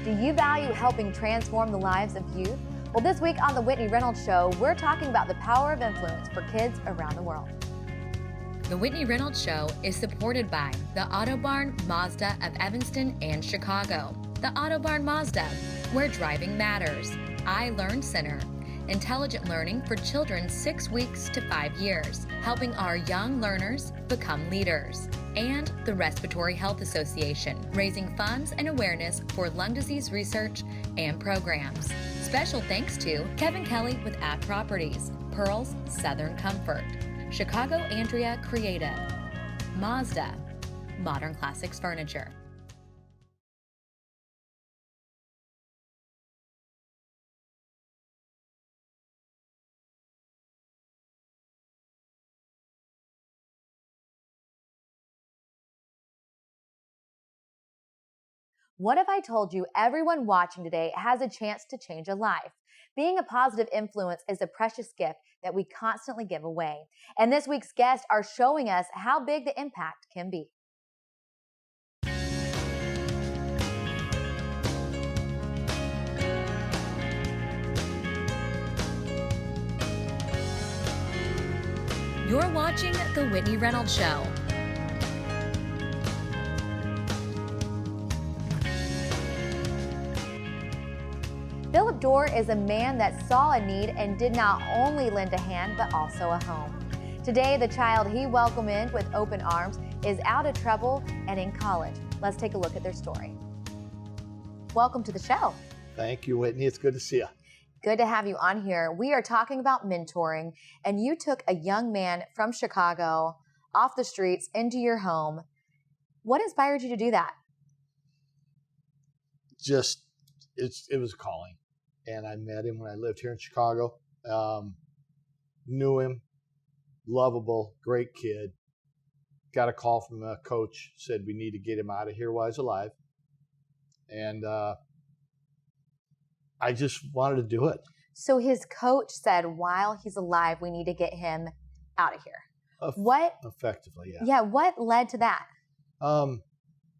Do you value helping transform the lives of youth? Well, this week on The Whitney Reynolds Show, we're talking about the power of influence for kids around the world. The Whitney Reynolds Show is supported by the Auto Barn Mazda of Evanston and Chicago, the Auto Barn Mazda, where driving matters, iLearn Center, intelligent learning for children 6 weeks to 5 years, helping our young learners become leaders, and the Respiratory Health Association, raising funds and awareness for lung disease research and programs. Special thanks to Kevin Kelly with At Properties, Pearl's Southern Comfort, Chicago Andrea Creative, Mazda, Modern Classics Furniture. What if I told you everyone watching today has a chance to change a life? Being a positive influence is a precious gift that we constantly give away. And this week's guests are showing us how big the impact can be. You're watching The Whitney Reynolds Show. Philip Dorr is a man that saw a need and did not only lend a hand, but also a home. Today, the child he welcomed in with open arms is out of trouble and in college. Let's take a look at their story. Welcome to the show. Thank you, Whitney. It's good to see you. Good to have you on here. We are talking about mentoring, and you took a young man from Chicago off the streets into your home. What inspired you to do that? It was calling. And I met him when I lived here in Chicago. Knew him, lovable, great kid. Got a call from a coach, said we need to get him out of here while he's alive. And I just wanted to do it. So his coach said, while he's alive, we need to get him out of here. What? Effectively, yeah. Yeah, what led to that?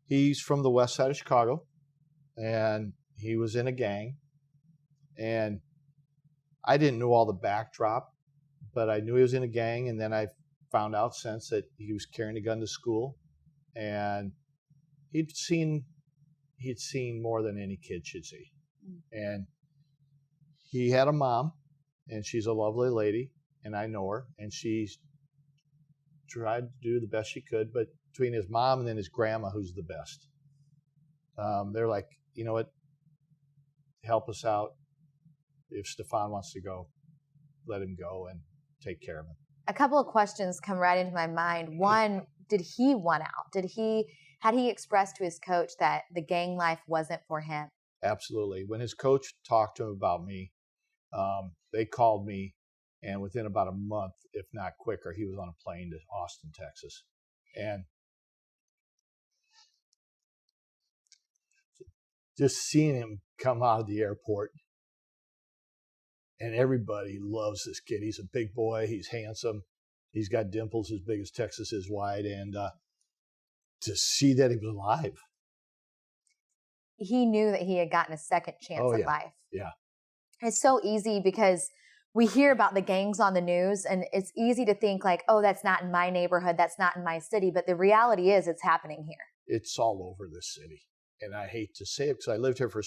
He's from the west side of Chicago, and he was in a gang. And I didn't know all the backdrop, but I knew he was in a gang. And then I found out since that he was carrying a gun to school, and he'd seen more than any kid should see. And he had a mom, and she's a lovely lady, and I know her, and she's tried to do the best she could. But between his mom and then his grandma, who's the best, they're like, you know what, help us out. If Stefan wants to go, let him go and take care of him. A couple of questions come right into my mind. One, did he want out? Had he expressed to his coach that the gang life wasn't for him? Absolutely. When his coach talked to him about me, they called me, and within about a month, if not quicker, he was on a plane to Austin, Texas. And just seeing him come out of the airport, and everybody loves this kid. He's a big boy. He's handsome. He's got dimples as big as Texas is wide. And to see that he was alive. He knew that he had gotten a second chance at life. Yeah. It's so easy because we hear about the gangs on the news, and it's easy to think like, oh, that's not in my neighborhood. That's not in my city. But the reality is it's happening here. It's all over this city. And I hate to say it because I lived here for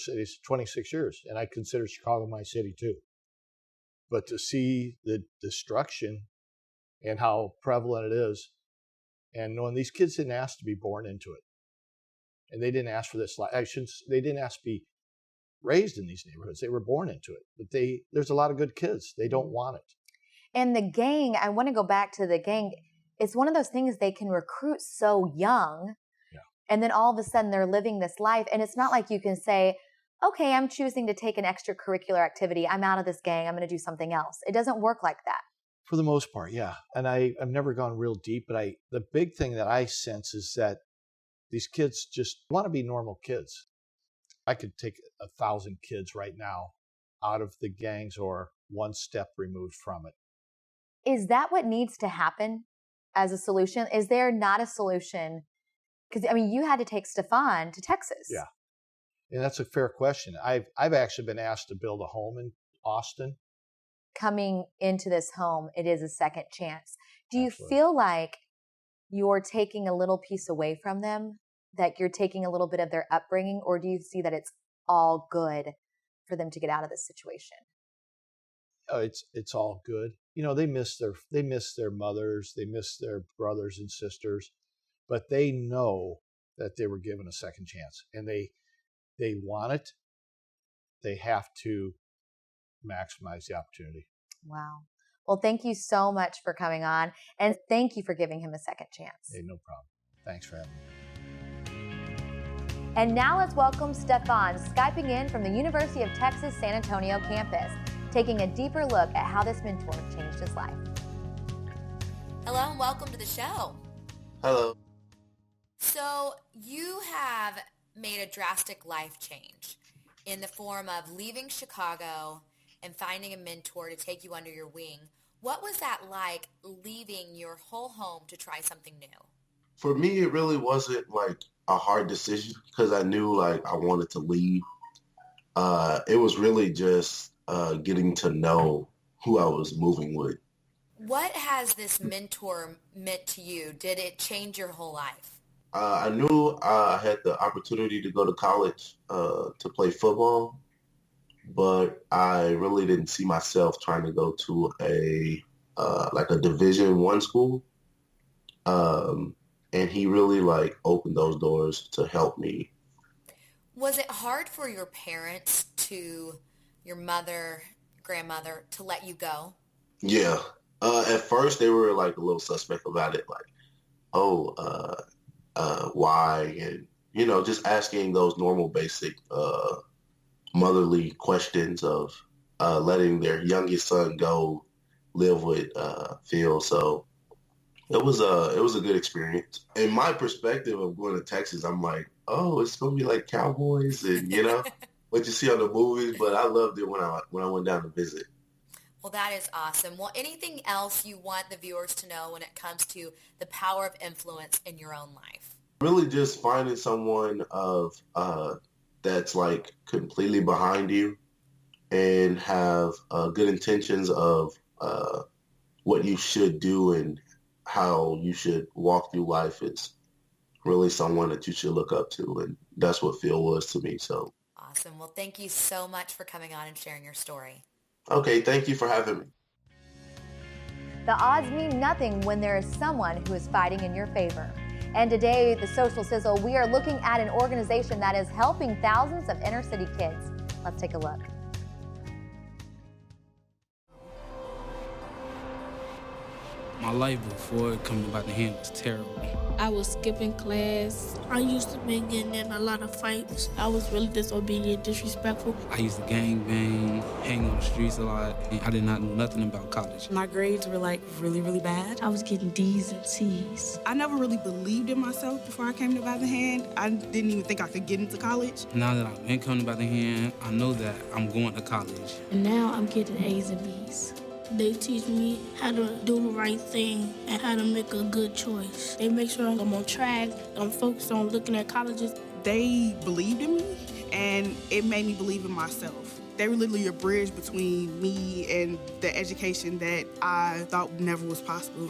26 years, and I consider Chicago my city too. But to see the destruction and how prevalent it is, and knowing these kids didn't ask to be born into it, and they didn't ask for this life. They didn't ask to be raised in these neighborhoods. They were born into it. But there's a lot of good kids. They don't want it. And the gang, I want to go back to the gang. It's one of those things they can recruit so young, and then all of a sudden they're living this life. And it's not like you can say, okay, I'm choosing to take an extracurricular activity. I'm out of this gang. I'm going to do something else. It doesn't work like that. For the most part, yeah. And I've never gone real deep, but the big thing that I sense is that these kids just want to be normal kids. I could take 1,000 kids right now out of the gangs or one step removed from it. Is that what needs to happen as a solution? Is there not a solution? Because, I mean, you had to take Stefan to Texas. Yeah. And that's a fair question. I've actually been asked to build a home in Austin. Coming into this home, it is a second chance. Do you Absolutely. feel like you're taking a little piece away from them, that you're taking a little bit of their upbringing, or do you see that it's all good for them to get out of this situation? Oh, it's all good. You know, they miss their mothers, they miss their brothers and sisters, but they know that they were given a second chance, and they want it. They have to maximize the opportunity. Wow. Well, thank you so much for coming on, and thank you for giving him a second chance. Hey, no problem. Thanks for having me. And now let's welcome Stefan, Skyping in from the University of Texas San Antonio campus, taking a deeper look at how this mentor changed his life. Hello and welcome to the show. Hello. So you have made a drastic life change in the form of leaving Chicago and finding a mentor to take you under your wing. What was that like, leaving your whole home to try something new? For me, it really wasn't like a hard decision because I knew like I wanted to leave. It was really just getting to know who I was moving with. What has this mentor meant to you? Did it change your whole life? I knew I had the opportunity to go to college to play football, but I really didn't see myself trying to go to a Division I school. And he really like opened those doors to help me. Was it hard for your parents, your mother, grandmother, to let you go? Yeah. At first they were like a little suspect about it, like, why? And, you know, just asking those normal basic motherly questions of letting their youngest son go live with Phil. So it was a good experience. In my perspective of going to Texas, I'm like, oh, it's gonna be like cowboys and you know what you see on the movies. But I loved it when I went down to visit. Well, that is awesome. Well, anything else you want the viewers to know when it comes to the power of influence in your own life? Really, just finding someone that's like completely behind you and have good intentions of what you should do and how you should walk through life is really someone that you should look up to. And that's what Phil was to me. So awesome. Well, thank you so much for coming on and sharing your story. Okay, thank you for having me. The odds mean nothing when there is someone who is fighting in your favor. And today, the Social Sizzle, we are looking at an organization that is helping thousands of inner city kids. Let's take a look. My life before coming about the hand was terrible. I was skipping class. I used to be getting in a lot of fights. I was really disobedient, disrespectful. I used to gangbang, hang on the streets a lot, and I did not know nothing about college. My grades were like really, really bad. I was getting D's and C's. I never really believed in myself before I came to By the Hand. I didn't even think I could get into college. Now that I've been coming by the hand, I know that I'm going to college. And now I'm getting A's and B's. They teach me how to do the right thing and how to make a good choice. They make sure I'm on track. I'm focused on looking at colleges. They believed in me, and it made me believe in myself. They were literally a bridge between me and the education that I thought never was possible.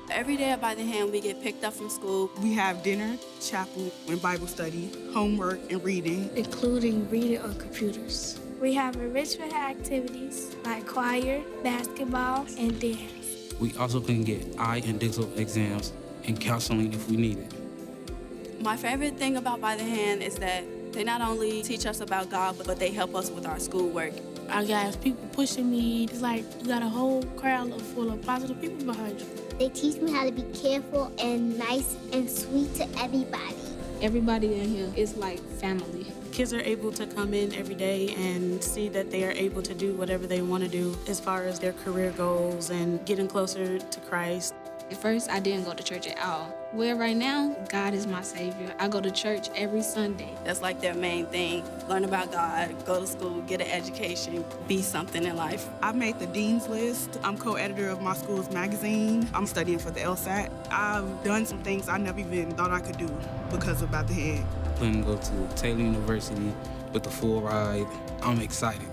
Every day at By the Hand, we get picked up from school. We have dinner, chapel, and Bible study, homework, and reading. Including reading on computers. We have enrichment activities like choir, basketball, and dance. We also can get eye and dental exams and counseling if we need it. My favorite thing about By the Hand is that they not only teach us about God, but they help us with our schoolwork. I got people pushing me. It's like you got a whole crowd full of positive people behind you. They teach me how to be careful and nice and sweet to everybody. Everybody in here is like family. Kids are able to come in every day and see that they are able to do whatever they want to do as far as their career goals and getting closer to Christ. At first, I didn't go to church at all. Well, right now, God is my Savior. I go to church every Sunday. That's like their main thing. Learn about God, go to school, get an education, be something in life. I've made the Dean's List. I'm co-editor of my school's magazine. I'm studying for the LSAT. I've done some things I never even thought I could do because of By the Hand. I plan to go to Taylor University with the full ride. I'm excited.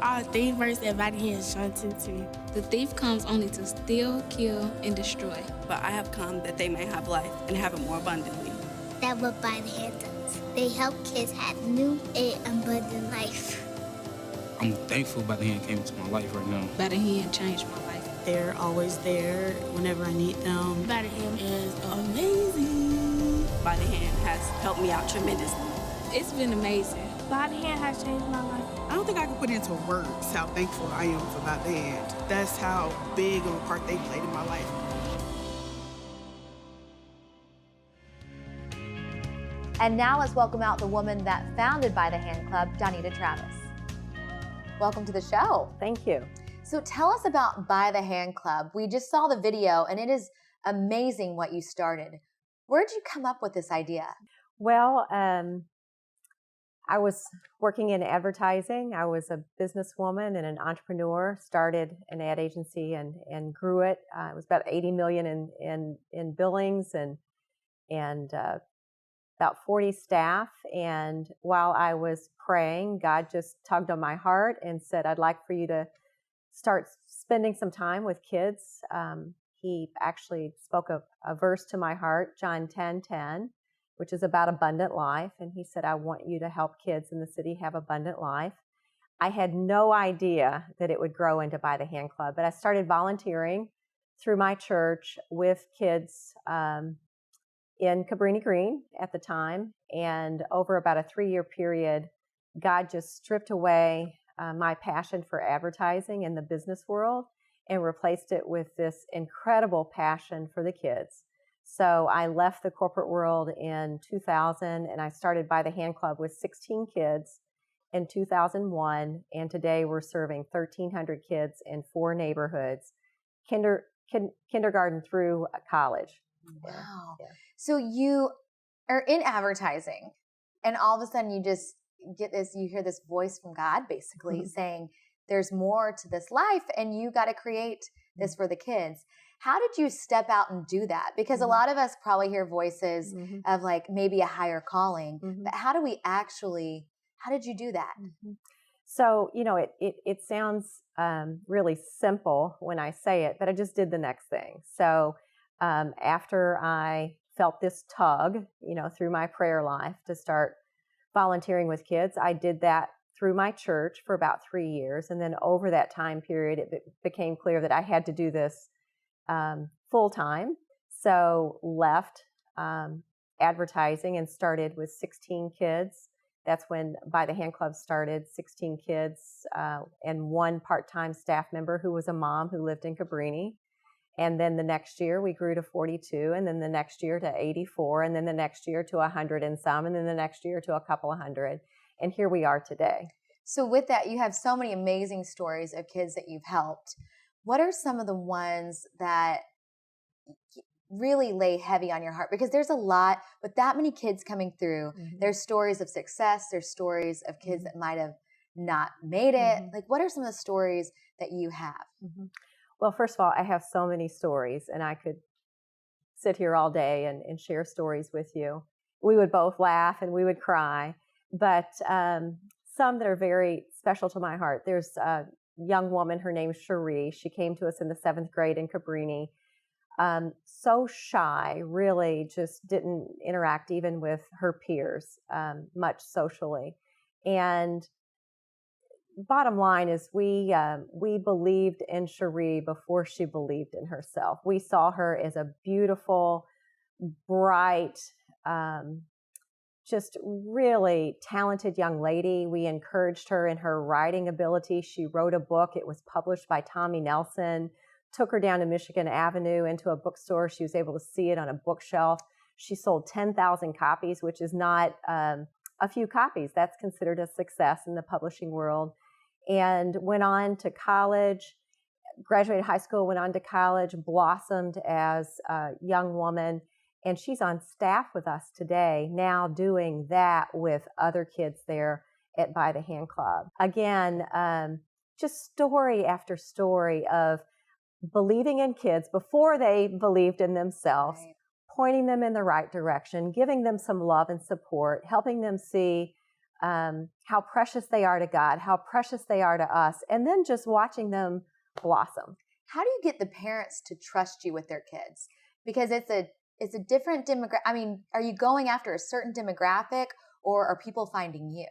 Our theme verse that By the Hand is John 10:10. The thief comes only to steal, kill, and destroy. But I have come that they may have life and have it more abundantly. That's what By the Hand does. They help kids have new and abundant life. I'm thankful By the Hand came into my life right now. By the Hand changed my life. They're always there whenever I need them. By the Hand is amazing. By the Hand has helped me out tremendously. It's been amazing. By the Hand has changed my life. I don't think I can put into words how thankful I am for By the Hand. That's how big of a part they played in my life. And now let's welcome out the woman that founded By the Hand Club, Donita Travis. Welcome to the show. Thank you. So tell us about By the Hand Club. We just saw the video and it is amazing what you started. Where did you come up with this idea? Well, I was working in advertising. I was a businesswoman and an entrepreneur, started an ad agency and grew it. It was about 80 million in billings and about 40 staff. And while I was praying, God just tugged on my heart and said, I'd like for you to start spending some time with kids. He actually spoke a verse to my heart, John 10:10, which is about abundant life. And he said, I want you to help kids in the city have abundant life. I had no idea that it would grow into By the Hand Club, but I started volunteering through my church with kids in Cabrini Green at the time. And over about a 3-year period, God just stripped away my passion for advertising in the business world and replaced it with this incredible passion for the kids. So I left the corporate world in 2000 and I started By the Hand Club with 16 kids in 2001. And today we're serving 1,300 kids in 4 neighborhoods, kindergarten through college. Wow. Yeah. So you are in advertising and all of a sudden you just get this, you hear this voice from God basically saying, there's more to this life and you got to create this for the kids. How did you step out and do that? Because a lot of us probably hear voices of like maybe a higher calling, but how did you do that? So, it sounds really simple when I say it, but I just did the next thing. So after I felt this tug, through my prayer life to start volunteering with kids, I did that through my church for about 3 years. And then over that time period, it became clear that I had to do this full time. So left advertising and started with 16 kids. That's when By the Hand Club started, 16 kids and 1 part-time staff member who was a mom who lived in Cabrini. And then the next year we grew to 42, and then the next year to 84, and then the next year to 100 and some, and then the next year to a couple of hundred. And here we are today. So with that, you have so many amazing stories of kids that you've helped. What are some of the ones that really lay heavy on your heart? Because there's a lot, with that many kids coming through, there's stories of success, there's stories of kids that might have not made it. Like, what are some of the stories that you have? Well, first of all, I have so many stories, and I could sit here all day and share stories with you. We would both laugh and we would cry, but some that are very special to my heart. There's a young woman, her name's Cherie. She came to us in the 7th grade in Cabrini. So shy, really just didn't interact even with her peers much socially. And bottom line is we believed in Cherie before she believed in herself. We saw her as a beautiful, bright, just really talented young lady. We encouraged her in her writing ability. She wrote a book. It was published by Tommy Nelson. Took her down to Michigan Avenue into a bookstore. She was able to see it on a bookshelf. She sold 10,000 copies, which is not a few copies. That's considered a success in the publishing world. And went on to college, graduated high school, went on to college, blossomed as a young woman. And she's on staff with us today, now doing that with other kids there at By the Hand Club. Again, just story after story of believing in kids before they believed in themselves, pointing them in the right direction, giving them some love and support, helping them see how precious they are to God, how precious they are to us, and then just watching them blossom. How do you get the parents to trust you with their kids? Because it's a different demographic. I mean, are you going after a certain demographic, or are people finding you?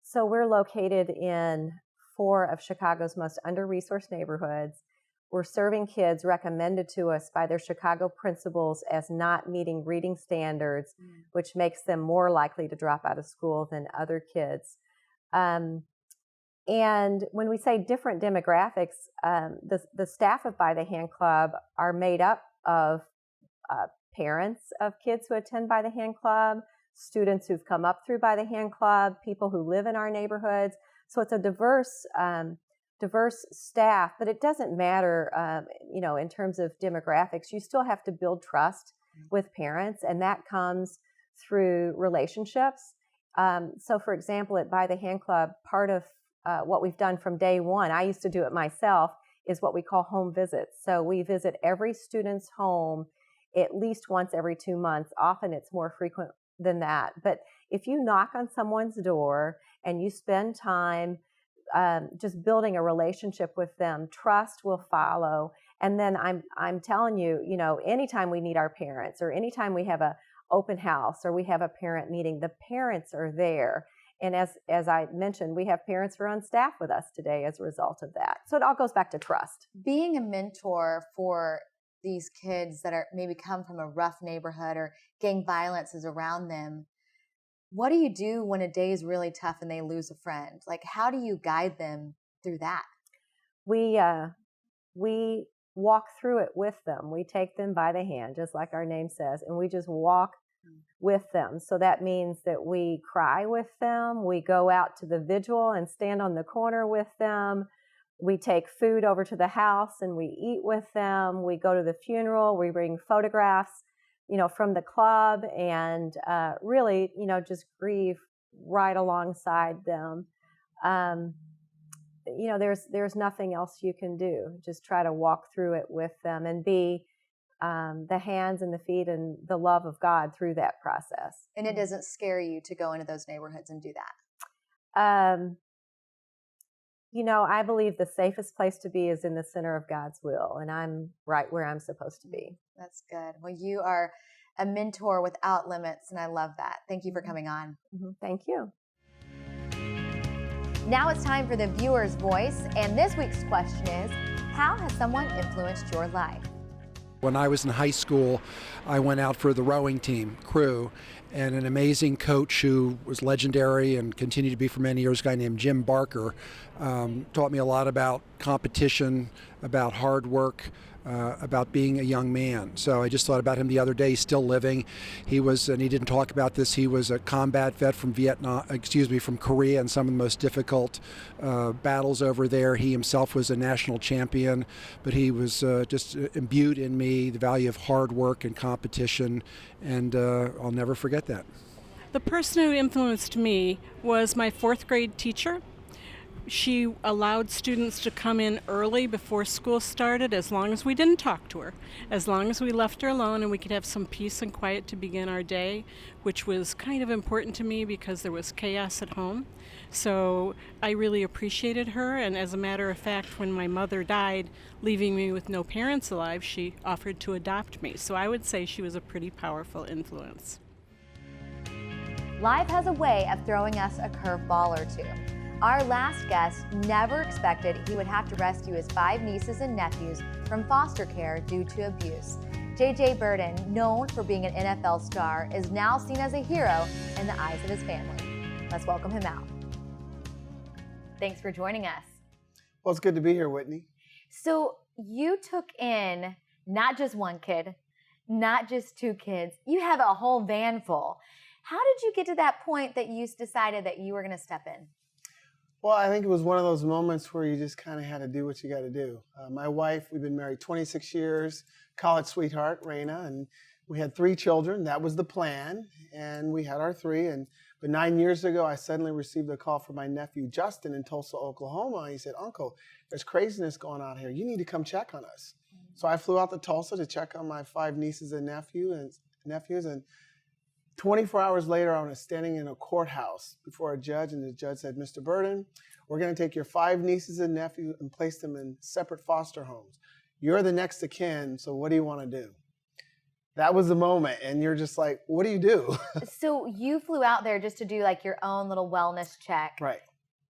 So we're located in 4 of Chicago's most under-resourced neighborhoods. We're serving kids recommended to us by their Chicago principals as not meeting reading standards, which makes them more likely to drop out of school than other kids. And when we say different demographics, the staff of By the Hand Club are made up of parents of kids who attend By the Hand Club, students who've come up through By the Hand Club, people who live in our neighborhoods. So it's a diverse staff, but it doesn't matter, in terms of demographics. You still have to build trust with parents, and that comes through relationships. So, for example, at By the Hand Club, part of what we've done from day one, I used to do it myself, is what we call home visits. So we visit every student's home at least once every 2 months. Often it's more frequent than that. But if you knock on someone's door and you spend time just building a relationship with them, trust will follow. And then I'm telling you, anytime we need our parents, or anytime we have a open house or we have a parent meeting, the parents are there. And as I mentioned, we have parents who are on staff with us today as a result of that. So it all goes back to trust. Being a mentor for these kids that are maybe come from a rough neighborhood or gang violence is around them, what do you do when a day is really tough and they lose a friend? Like, how do you guide them through that? We walk through it with them. We take them by the hand, just like our name says, and we just walk with them. So that means that we cry with them. We go out to the vigil and stand on the corner with them. We take food over to the house and we eat with them. We go to the funeral. We bring photographs, from the club, and really, just grieve right alongside them. There's nothing else you can do. Just try to walk through it with them and be the hands and the feet and the love of God through that process. And it doesn't scare you to go into those neighborhoods and do that? I believe the safest place to be is in the center of God's will, and I'm right where I'm supposed to be. That's good. Well, you are a mentor without limits, and I love that. Thank you for coming on. Mm-hmm. Thank you. Now it's time for the viewer's voice, and this week's question is, how has someone influenced your life? When I was in high school, I went out for the rowing team, crew, and an amazing coach who was legendary and continued to be for many years, a guy named Jim Barker, taught me a lot about competition, about hard work, about being a young man. So I just thought about him the other day. He's still living. He didn't talk about this, he was a combat vet from from Korea, and some of the most difficult battles over there. He himself was a national champion, but he was just imbued in me the value of hard work and competition, and I'll never forget that. The person who influenced me was my 4th grade teacher. She allowed students to come in early before school started, as long as we didn't talk to her, as long as we left her alone and we could have some peace and quiet to begin our day, which was kind of important to me because there was chaos at home. So I really appreciated her, and as a matter of fact, when my mother died, leaving me with no parents alive, she offered to adopt me. So I would say she was a pretty powerful influence. Life has a way of throwing us a curveball or two. Our last guest never expected he would have to rescue his 5 nieces and nephews from foster care due to abuse. JJ Burden, known for being an NFL star, is now seen as a hero in the eyes of his family. Let's welcome him out. Thanks for joining us. Well, it's good to be here, Whitney. So you took in not just one kid, not just 2 kids, you have a whole van full. How did you get to that point that you decided that you were going to step in? Well, I think it was one of those moments where you just kind of had to do what you got to do. My wife, we've been married 26 years, college sweetheart, Raina, and we had 3 children. That was the plan, and we had our 3. But 9 years ago, I suddenly received a call from my nephew, Justin, in Tulsa, Oklahoma. He said, "Uncle, there's craziness going on here. You need to come check on us." So I flew out to Tulsa to check on my 5 nieces and nephews, and 24 hours later, I was standing in a courthouse before a judge, and the judge said, Mr. Burden, we're going to take your 5 nieces and nephews and place them in separate foster homes. You're the next of kin, so what do you want to do? That was the moment, and you're just like, what do you do? So you flew out there just to do like your own little wellness check. Right.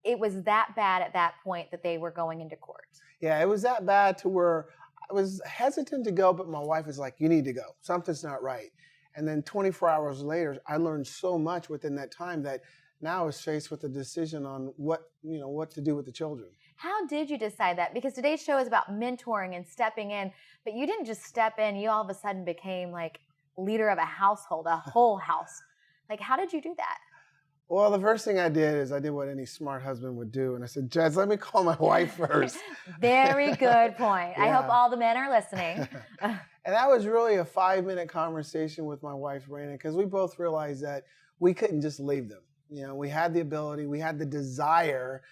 It was that bad at that point that they were going into court. Yeah, it was that bad to where I was hesitant to go, but my wife was like, you need to go. Something's not right. And then 24 hours later, I learned so much within that time that now I was faced with a decision on what to do with the children. How did you decide that? Because today's show is about mentoring and stepping in, but you didn't just step in. You all of a sudden became like leader of a household, a whole house. Like, how did you do that? Well, the first thing I did is I did what any smart husband would do. And I said, Judge, let me call my wife first. Very good point. Yeah. I hope all the men are listening. And that was really a 5-minute conversation with my wife, Raina, because we both realized that we couldn't just leave them. We had the ability, we had the desire,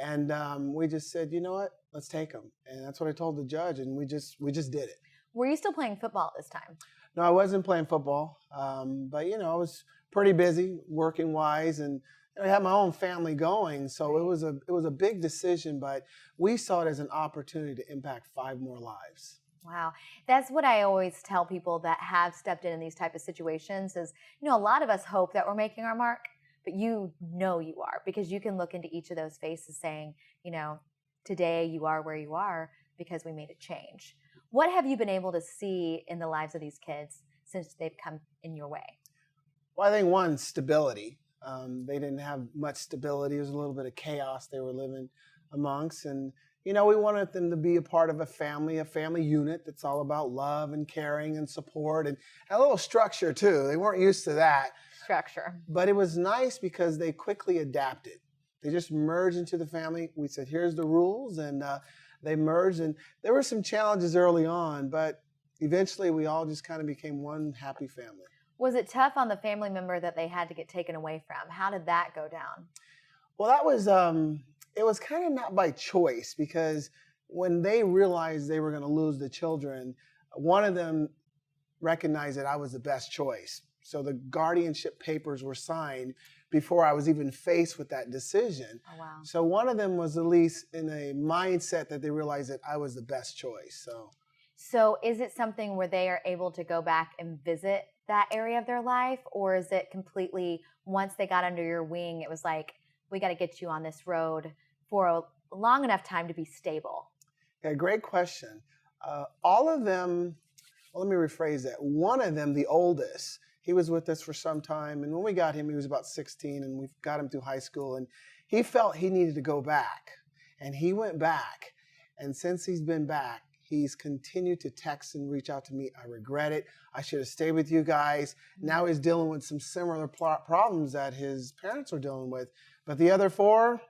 and we just said, you know what, let's take them. And that's what I told the judge, and we just did it. Were you still playing football at this time? No, I wasn't playing football, but I was pretty busy working wise, and I had my own family going, so it was a big decision, but we saw it as an opportunity to impact 5 more lives. Wow. That's what I always tell people that have stepped in these type of situations is, a lot of us hope that we're making our mark, but you are, because you can look into each of those faces saying, today you are where you are because we made a change. What have you been able to see in the lives of these kids since they've come in your way? Well, I think one, stability. They didn't have much stability. It was a little bit of chaos they were living amongst. And, we wanted them to be a part of a family unit that's all about love and caring and support and a little structure too. They weren't used to that. Structure. But it was nice because they quickly adapted. They just merged into the family. We said, here's the rules. And they merged. And there were some challenges early on, but eventually we all just kind of became one happy family. Was it tough on the family member that they had to get taken away from? How did that go down? Well, that was, it was kind of not by choice, because when they realized they were going to lose the children, one of them recognized that I was the best choice. So the guardianship papers were signed before I was even faced with that decision. Oh, wow. So one of them was at least in a mindset that they realized that I was the best choice. So is it something where they are able to go back and visit that area of their life? Or is it completely, once they got under your wing, it was like, we got to get you on this road for a long enough time to be stable? Yeah, great question. All of them, well, let me rephrase that. One of them, the oldest, he was with us for some time. And when we got him, he was about 16, and we got him through high school. And he felt he needed to go back. And he went back. And since he's been back, he's continued to text and reach out to me. I regret it. I should have stayed with you guys. Now he's dealing with some similar problems that his parents were dealing with. But the other 4,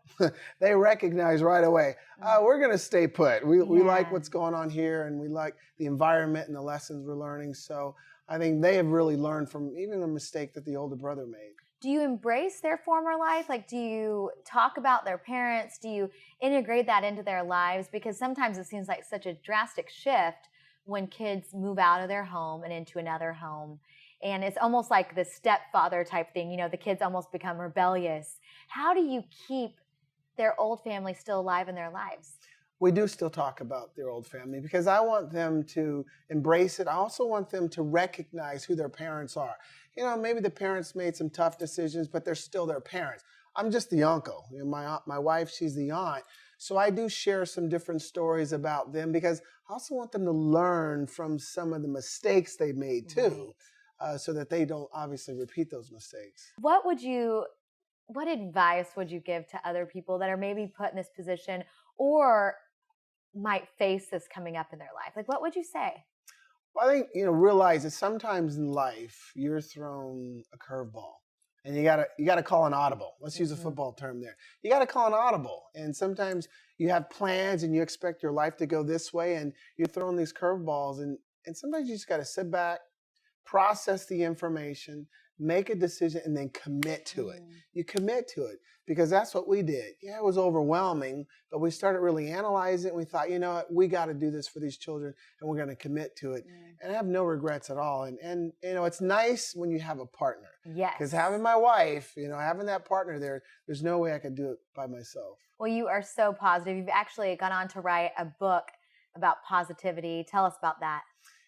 they recognize right away, we're going to stay put. We like what's going on here, and we like the environment and the lessons we're learning. So I think they have really learned from even a mistake that the older brother made. Do you embrace their former life? Like, do you talk about their parents? Do you integrate that into their lives? Because sometimes it seems like such a drastic shift when kids move out of their home and into another home. And it's almost like the stepfather type thing. The kids almost become rebellious. How do you keep their old family still alive in their lives? We do still talk about their old family because I want them to embrace it. I also want them to recognize who their parents are. Maybe the parents made some tough decisions, but they're still their parents. I'm just the uncle. My wife, she's the aunt. So I do share some different stories about them because I also want them to learn from some of the mistakes they made too, so that they don't obviously repeat those mistakes. What advice would you give to other people that are maybe put in this position or might face this coming up in their life? Like, what would you say? Well, I think, realize that sometimes in life you're thrown a curveball and you gotta call an audible. Let's use a football term there. You gotta call an audible. And sometimes you have plans and you expect your life to go this way and you're throwing these curveballs and sometimes you just gotta sit back, process the information, make a decision and then commit to it. You commit to it because that's what we did. Yeah, it was overwhelming, but we started really analyzing it. We thought, you know what, we got to do this for these children and we're going to commit to it. And I have no regrets at all. And you know, it's nice when you have a partner. Yes. Because having my wife, you know, having that partner there's no way I could do it by myself. Well, you are so positive. You've actually gone on to write a book about positivity. Tell us about that.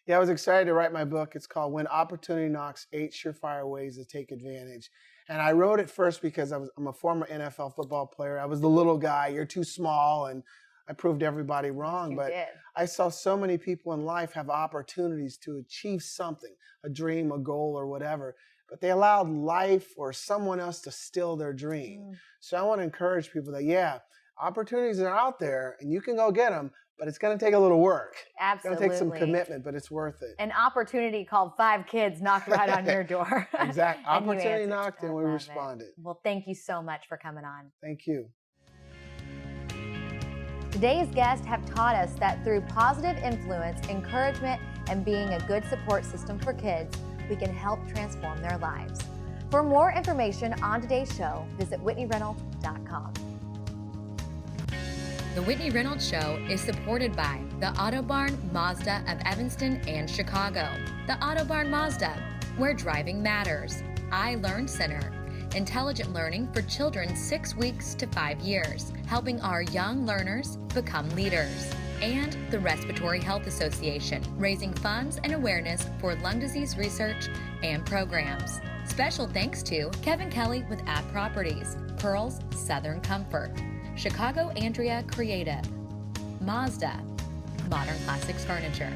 Yeah, I was excited to write my book. It's called When Opportunity Knocks, 8 Surefire Ways to Take Advantage. And I wrote it first because I'm a former NFL football player. I was the little guy, you're too small, and I proved everybody wrong. But I saw so many people in life have opportunities to achieve something, a dream, a goal, or whatever. But they allowed life or someone else to steal their dream. So I want to encourage people that, yeah, opportunities are out there and you can go get them, but it's going to take a little work. Absolutely. It's going to take some commitment, but it's worth it. An opportunity called 5 Kids knocked right on your door. Exactly. Opportunity knocked and we responded. Well, thank you so much for coming on. Thank you. Today's guests have taught us that through positive influence, encouragement, and being a good support system for kids, we can help transform their lives. For more information on today's show, visit WhitneyReynolds.com. The Whitney Reynolds Show is supported by the Autobarn Mazda of Evanston and Chicago, the Autobarn Mazda, where driving matters, I Learn Center, intelligent learning for children 6 weeks to 5 years, helping our young learners become leaders, and the Respiratory Health Association, raising funds and awareness for lung disease research and programs. Special thanks to Kevin Kelly with App Properties, Pearls Southern Comfort, Chicago Andrea Creative, Mazda, Modern Classics Furniture.